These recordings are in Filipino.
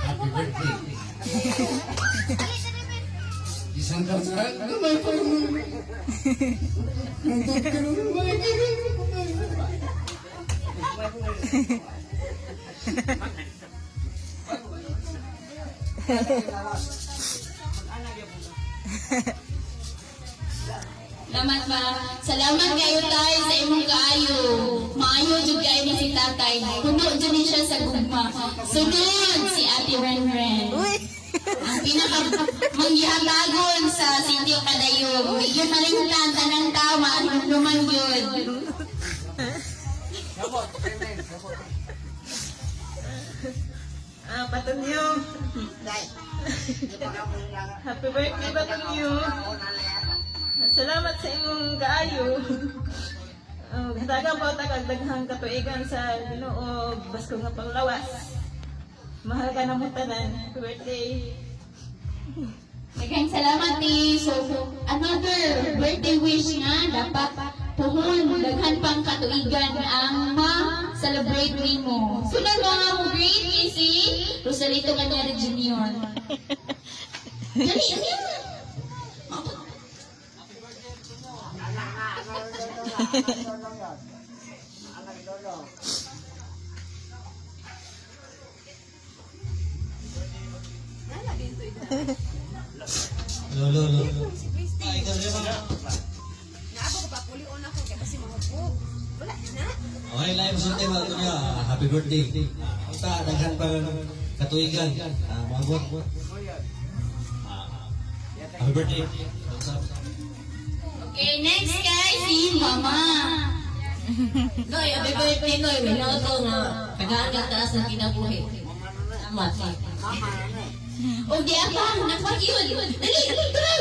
Happy birthday. Isang kasal na may pagmamahal. Nandun ka naman mga Salamat ba? Salamat kayo tayo sa imong kaayo. Maayo jud kayo ni si tatay. Puno jud ni siya sa gugma. Sunod si Ate Renren. Ang pinaka manggihatagon sa sitio Kadayog. Di yun malimtan tanang tama ang luman yun. Patunyo. Happy birthday, Patunyo. Salamat sa imong kaayo. Dagang pa daghang katuigan sa Ginoo, basko nga panglawas. Mahal ka na mo tanan. Happy birthday. Daghang salamat ni. So, another birthday wish nga dapat puhon daghan pang katuigan ang ma-celebrate nimo. Sunod mga mo great easy Rosalito Cañari Jr. Dali, Lolo. Ay, ikaw na ba? Naabo ko pa, pulion ako, kaya kasi mga po. Wala na. Okay, live sa tema ko niya. Happy birthday. Ito, daghan pa katuigan. Mga buwan. Happy birthday. okay, next guys, si Mama. Noy, happy birthday, Noy. May nauto nga. Tagaan ka taas ng kinabuhi. Tama. O di apa, nagpag-yun. Dali, tuloy.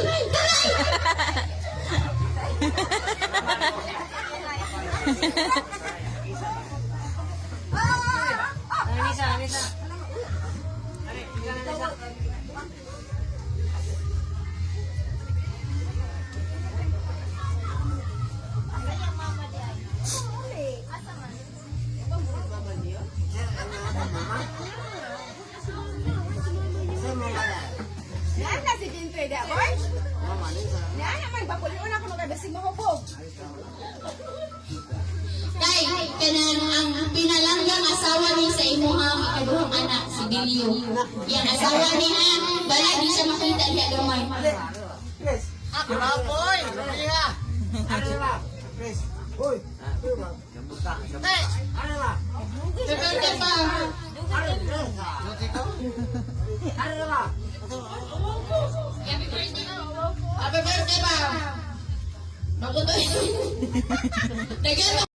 Yan na si Jintoy, da, boy? Yan naman, papulion ako, magkabasing mga po. Tay, kanan ang pinalanggang asawa ni sa imuha ikaduhang anak, si Bilyo. Yang asawa niya, bala di siya makita niya gamay. Boy! Hoy! Siperte pa. Happy birthday. Happy birthday pa. Mabutoy. Tagay